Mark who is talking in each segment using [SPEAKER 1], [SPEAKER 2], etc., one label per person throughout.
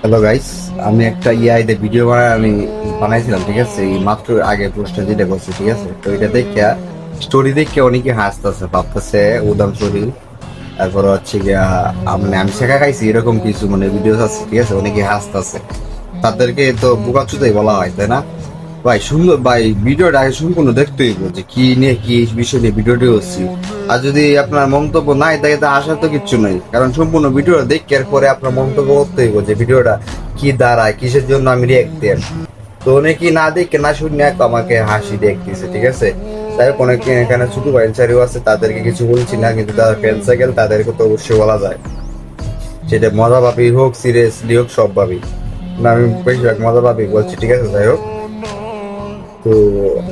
[SPEAKER 1] Hello guys, আমি একটা ইআইতে video আমি বানাইছিলাম, ঠিক আছে? এই মাত্র আগে পোস্টটা যেটা করছি, ঠিক আছে? তো এটা দেখে স্টোরি দেখে অনেকে হাসতেছে, ভাবতেছে উদাম স্টোরি। তারপর হচ্ছে গিয়া আমি শেখা খাইছি এরকম কিছু ভিডিও আছে, ঠিক আছে? অনেকে হাসতেছে, তাদেরকে তো বোকাচুদাই বলা হয়, তাই না? ভাই সুন্দর ভাই, ভিডিওটা আগে সম্পূর্ণ দেখতে হইব যে কি নিয়ে কি বিষয় নিয়ে ভিডিওটি হচ্ছে। আর যদি আপনার মন্তব্য নাই থাকে তা আসার তো কিচ্ছু নাই, কারণ সম্পূর্ণ ভিডিওটা দেখে পরে আপনার মন্তব্য করতে হইব যে ভিডিওটা কি দাঁড়ায়, কিসের জন্য আমি রিয়েক্ট দেন। তো অনেকে না দেখে না শুনে আমাকে হাসি দেখতেছে, ঠিক আছে? তাই হোক, অনেকে এখানে ছোট ভাইচারিও আছে, তাদেরকে কিছু বলছি না, কিন্তু তারা ফ্রেন্ড সাইকেল তাদেরকে তো অবশ্যই বলা যায়। সেটা মজা ভাবি হোক, সিরিয়াসলি হোক, সব ভাবি না, আমি বেশিরভাগ মজা ভাবি বলছি, ঠিক আছে? যাই হোক, তো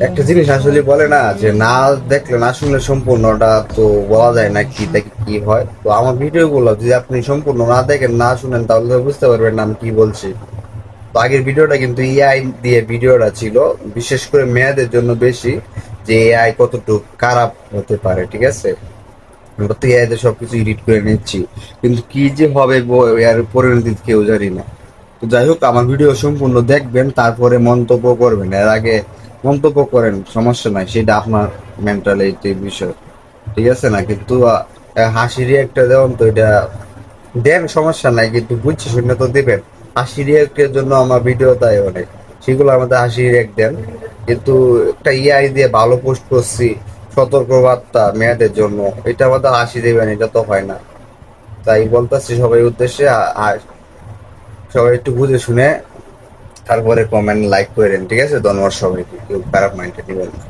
[SPEAKER 1] একটা জিনিস আসলে বলে না যে না দেখলে না শুনলে সম্পূর্ণটা তো বলা যায় না কি থেকে কি হয়। তো আমার ভিডিও গুলো যদি আপনি সম্পূর্ণ না দেখেন না শুনেন তাহলে তো বুঝতে পারবেন না আমি কি বলছি। তো আগের ভিডিওটা কিন্তু এআই দিয়ে ভিডিওটা ছিল, বিশেষ করে মেয়েদের জন্য বেশি, যে এআই কতটুকু খারাপ হতে পারে, ঠিক আছে? আমরা তো এআই তে সবকিছু এডিট করে নিচ্ছি, কিন্তু কি যে হবে এর পরিণতি কেউ জানি না। তো যাই হোক, আমার ভিডিও সম্পূর্ণ দেখবেন, তারপরে মন্তব্য করবেন। এর আগে মন্তব্য করেন, সমস্যা নাই, সেটা আপনার মেন্টালিটির বিষয়, ঠিক আছে না? কিন্তু হাসি রিয়েক্টটা দেন তো এটা দেন, সমস্যা নাই, কিন্তু বুঝছি শুনে তো দিবেন। হাসি রিয়েক্টের জন্য আমার ভিডিও তাই অনেক, সেগুলো আমাদের হাসি রিয়েক্ট দেন। কিন্তু একটা ইআই দিয়ে ভালো পোস্ট করছি, সতর্ক বার্তা মেয়েদের জন্য, এটা আমাদের হাসি দেবেন, এটা তো হয় না। তাই বলতেছি সবাই উদ্দেশ্যে, আর সবাই একটু বুঝে শুনে তারপরে কমেন্ট লাইক করেন, ঠিক আছে? ধন্যবাদ সবাইকে, কেউ খারাপ মাইন্ডে নিবেন না।